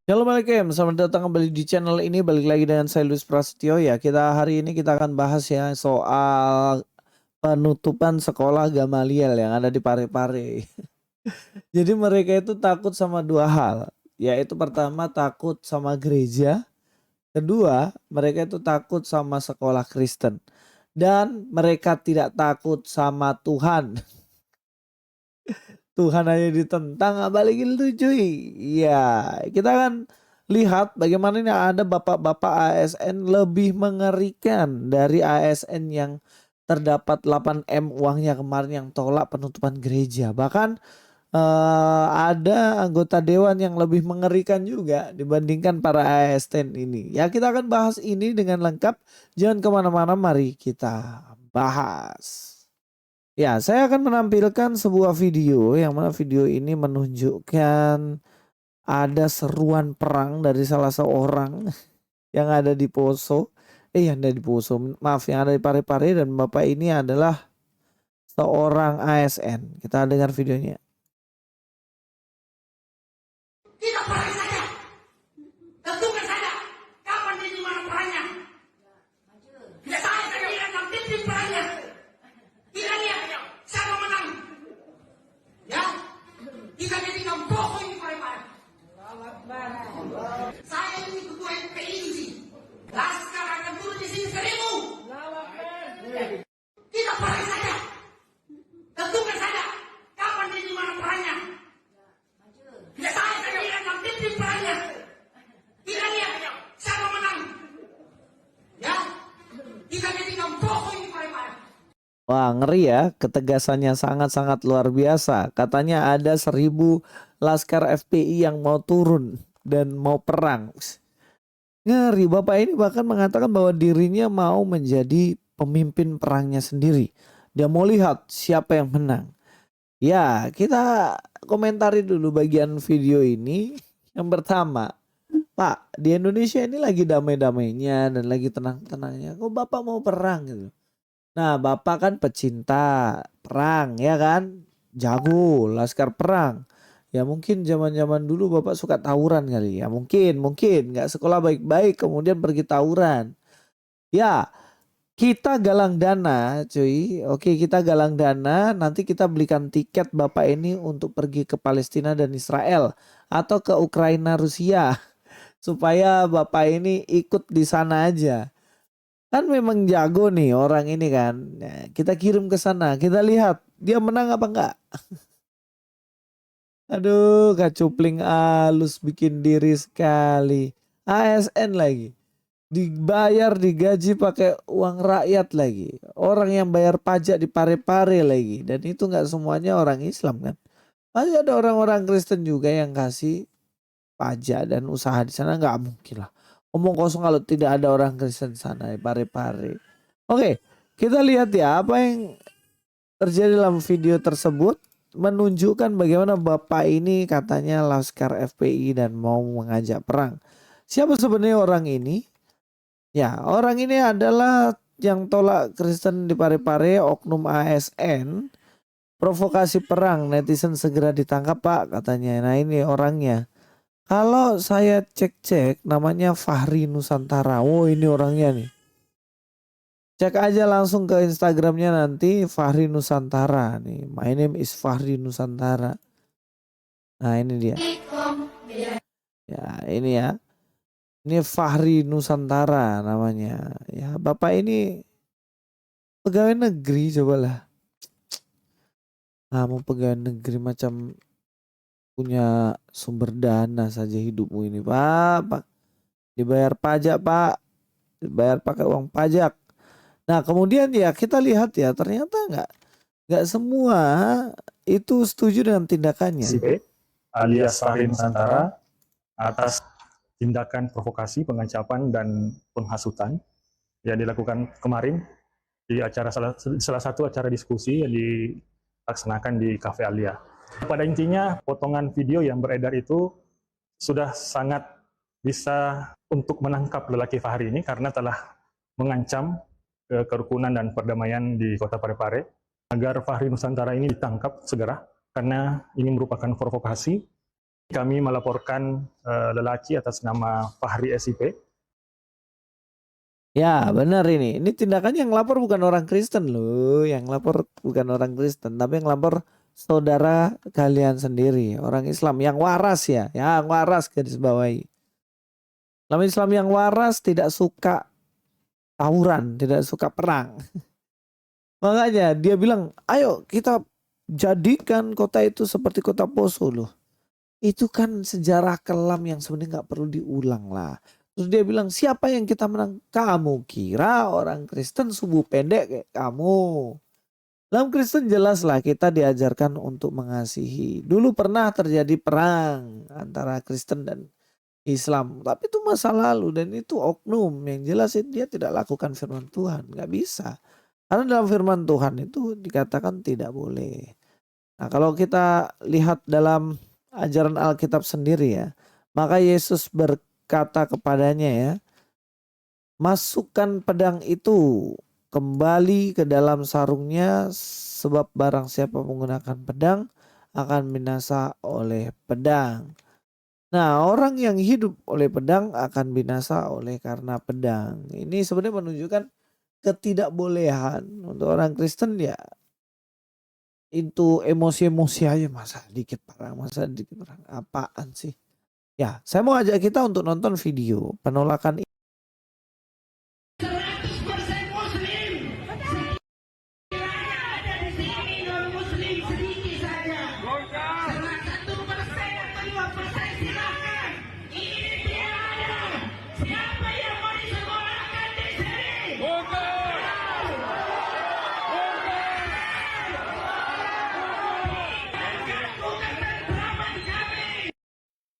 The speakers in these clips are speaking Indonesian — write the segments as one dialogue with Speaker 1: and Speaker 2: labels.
Speaker 1: Assalamualaikum, selamat datang kembali di channel ini. Balik lagi dengan saya Luis Prasetyo ya. Hari ini kita akan bahas ya soal penutupan sekolah Gamaliel yang ada di Parepare. Jadi mereka itu takut sama dua hal, yaitu pertama takut sama gereja, kedua mereka itu takut sama sekolah Kristen, dan mereka tidak takut sama Tuhan. Tuhan aja ditentang, nggak balikin lu cuy. Ya, kita kan lihat bagaimana ini ada bapak-bapak ASN lebih mengerikan dari ASN yang terdapat 8M uangnya kemarin yang tolak penutupan gereja. Bahkan ada anggota dewan yang lebih mengerikan juga dibandingkan para ASN ini. Ya, kita akan bahas ini dengan lengkap. Jangan kemana-mana, mari kita bahas. Ya, saya akan menampilkan sebuah video yang mana video ini menunjukkan ada seruan perang dari salah seorang yang ada di Poso. Yang ada di Poso, maaf, yang ada di Parepare, dan bapak ini adalah seorang ASN. Kita dengar videonya.
Speaker 2: Kita perang saja. Tentukan saja. Kapan dan di mana perangnya? Tidak saya sendiri akan pimpin perangnya. Kita lihat siapa menang. Ya, kita jadikan pokok ini Parepare. Saya ini ketua FPI di sini. Laskar akan turun di sini 1.000. Kita perang saja. Tentukan saja. Kapan dan di mana perangnya? Tidak saya sendiri akan pimpin perangnya. Kita lihat siapa menang. Ya, kita jadikan pokok ini Parepare.
Speaker 1: Wah, ngeri ya, ketegasannya sangat-sangat luar biasa. Katanya ada 1.000 laskar FPI yang mau turun dan mau perang. Ngeri, bapak ini bahkan mengatakan bahwa dirinya mau menjadi pemimpin perangnya sendiri. Dia mau lihat siapa yang menang. Ya, kita komentari dulu bagian video ini. Yang pertama, Pak, di Indonesia ini lagi damai-damainya dan lagi tenang-tenangnya. Kok bapak mau perang gitu? Nah, bapak kan pecinta perang, ya kan? Jago, laskar perang. Ya mungkin zaman-zaman dulu bapak suka tawuran kali ya. Mungkin nggak sekolah baik-baik kemudian pergi tawuran. Ya, kita galang dana, cuy. Oke, kita galang dana. Nanti kita belikan tiket bapak ini untuk pergi ke Palestina dan Israel atau ke Ukraina, Rusia, supaya bapak ini ikut di sana aja. Kan memang jago nih orang ini kan. Nah, kita kirim ke sana. Kita lihat dia menang apa enggak. Aduh, kacupling alus bikin diri sekali. ASN lagi. Dibayar, digaji pakai uang rakyat lagi. Orang yang bayar pajak di Parepare lagi. Dan itu nggak semuanya orang Islam kan. Masih ada orang-orang Kristen juga yang kasih pajak dan usaha di sana, nggak mungkin lah. Omong kosong kalau tidak ada orang Kristen di sana di Parepare. Oke, kita lihat ya apa yang terjadi dalam video tersebut, menunjukkan bagaimana bapak ini katanya laskar FPI dan mau mengajak perang. Siapa sebenarnya orang ini? Ya, orang ini adalah yang tolak Kristen di Parepare, oknum ASN. Provokasi perang, netizen segera ditangkap Pak katanya. Nah ini orangnya. Kalau saya cek-cek namanya Fahri Nusantara. Oh ini orangnya nih. Cek aja langsung ke Instagramnya nanti Fahri Nusantara nih. My name is Fahri Nusantara. Nah ini dia. Ya ini ya. Ini Fahri Nusantara namanya. Ya bapak ini pegawai negeri cobalah. Mau pegawai negeri macam punya sumber dana saja hidupmu ini Pak. Dibayar pajak Pak. Dibayar pakai uang pajak. Nah kemudian ya kita lihat ya ternyata nggak semua itu setuju dengan tindakannya.
Speaker 3: Si P alias Fahri Nusantara atas tindakan provokasi, pengancapan, dan penghasutan yang dilakukan kemarin di salah satu acara diskusi yang dilaksanakan di Cafe Alia. Pada intinya, potongan video yang beredar itu sudah sangat bisa untuk menangkap lelaki Fahri ini karena telah mengancam kerukunan dan perdamaian di Kota Parepare agar Fahri Nusantara ini ditangkap segera karena ini merupakan provokasi Kami melaporkan lelaki atas nama Fahri SIP.
Speaker 1: Ya benar ini. Ini tindakan yang lapor bukan orang Kristen loh. Yang lapor bukan orang Kristen. Tapi yang lapor saudara kalian sendiri. Orang Islam yang waras ya. Yang waras garis bawahi. Islam yang waras tidak suka tawuran. Tidak suka perang. Makanya dia bilang ayo kita jadikan kota itu seperti kota Poso loh. Itu kan sejarah kelam yang sebenarnya nggak perlu diulang lah. Terus dia bilang siapa yang kita menang? Kamu kira orang Kristen subuh pendek kayak kamu. Dalam Kristen jelas lah kita diajarkan untuk mengasihi. Dulu pernah terjadi perang antara Kristen dan Islam. Tapi itu masa lalu dan itu oknum. Yang jelas dia tidak lakukan firman Tuhan. Nggak bisa. Karena dalam firman Tuhan itu dikatakan tidak boleh. Nah kalau kita lihat dalam ajaran Alkitab sendiri ya. Maka Yesus berkata kepadanya ya. Masukkan pedang itu kembali ke dalam sarungnya sebab barang siapa menggunakan pedang akan binasa oleh pedang. Nah orang yang hidup oleh pedang akan binasa oleh karena pedang. Ini sebenarnya menunjukkan ketidakbolehan untuk orang Kristen ya. Itu emosi-emosi aja masa dikit perang, masa dikit perang. Apaan sih? Ya saya mau ajak kita untuk nonton video penolakan
Speaker 2: 100% Muslim. Sekiranya ada di sini non-Muslim sedikit saja. Salah 1% atau 2% silakan. Ini tidak ada. Siapa yang mau disekolahkan di sini? Bukan penerapan kami.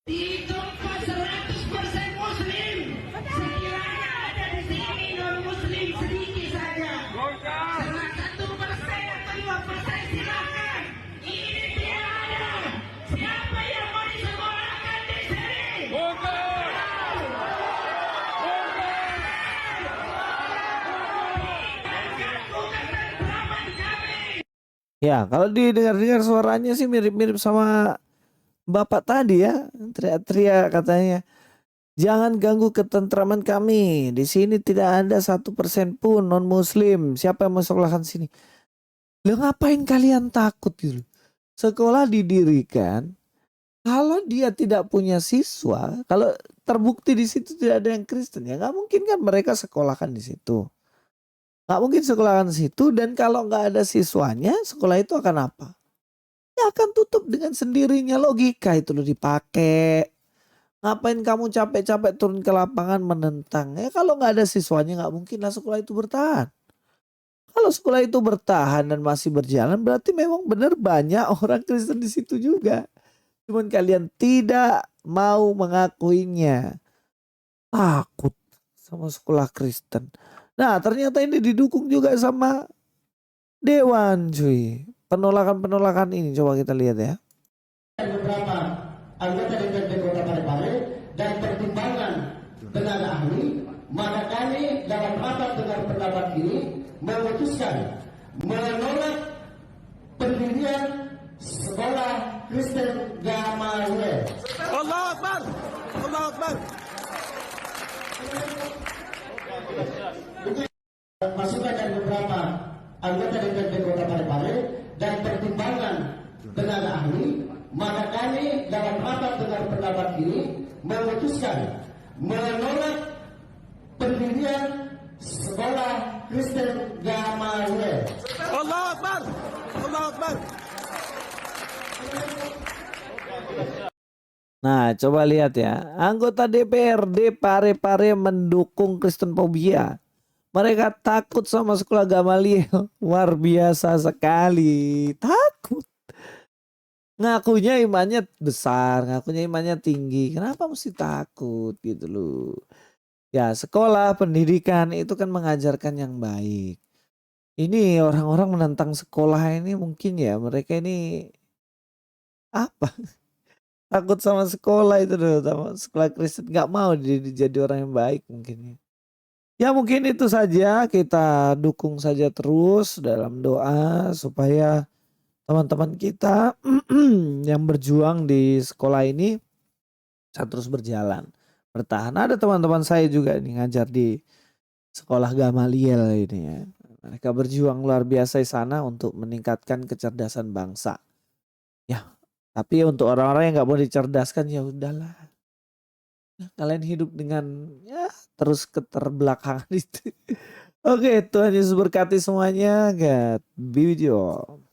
Speaker 2: Di tempat 100% Muslim. Sekiranya ada di sini non-Muslim sedikit saja. Salah 1% atau 2% silakan. Ini tidak ada. Siapa yang mau disekolahkan di sini? Bukan penerapan kami.
Speaker 1: ya kalau didengar-dengar suaranya sih mirip-mirip sama Bapak tadi ya, teriak-teriak katanya. Jangan ganggu ketentraman kami. Di sini tidak ada 1% pun non Muslim. Siapa yang mau sekolahkan sini? Lah ngapain kalian takut gitu? Sekolah didirikan. Kalau dia tidak punya siswa, kalau terbukti di situ tidak ada yang Kristen ya nggak mungkin kan mereka sekolahkan di situ. Nggak mungkin sekolahkan di situ dan kalau nggak ada siswanya, sekolah itu akan apa? Ya akan tutup dengan sendirinya, logika itu loh dipakai. Ngapain kamu capek-capek turun ke lapangan menentang? Ya kalau nggak ada siswanya nggak mungkin lah sekolah itu bertahan. Kalau sekolah itu bertahan dan masih berjalan berarti memang benar banyak orang Kristen di situ juga. Cuman kalian tidak mau mengakuinya. Takut sama sekolah Kristen. Nah ternyata ini didukung juga sama Dewan cuy. Penolakan-penolakan ini coba kita lihat ya.
Speaker 4: Beberapa anggota DPRD Kota Parepare dan pertimbangan tenaga ahli, maka kami dalam rapat dengar pendapat ini memutuskan menolak pendirian sekolah Kristen Gamaliel.
Speaker 5: Allah Akbar. Allah Akbar.
Speaker 4: Masukan dari beberapa anggota DPRD Kota Parepare dan pertimbangan tenaga ahli, maka kami dalam rapat dengar pendapat ini memutuskan menolak pendirian sekolah Kristen Gamaliel.
Speaker 5: Allah Akbar. Allah Akbar.
Speaker 1: Nah coba lihat ya. Anggota DPRD Parepare mendukung Kristen fobia. Mereka takut sama sekolah Gamaliel. Luar biasa sekali. Takut. Ngakunya imannya besar. Ngakunya imannya tinggi. Kenapa mesti takut gitu loh. Ya sekolah pendidikan itu kan mengajarkan yang baik. Ini orang-orang menentang sekolah ini mungkin ya. Mereka ini apa? Takut sama sekolah itu loh. Sama sekolah Kristen. Gak mau jadi orang yang baik mungkin ya. Ya mungkin itu saja, kita dukung saja terus dalam doa supaya teman-teman kita yang berjuang di sekolah ini bisa terus berjalan, bertahan. Ada teman-teman saya juga nih ngajar di sekolah Gamaliel ini ya. Mereka berjuang luar biasa di sana untuk meningkatkan kecerdasan bangsa. Ya, tapi untuk orang-orang yang nggak mau dicerdaskan ya udahlah. Kalian hidup dengan ya terus keterbelakangan itu. Oke, Tuhan Yesus berkati semuanya. God be with you all.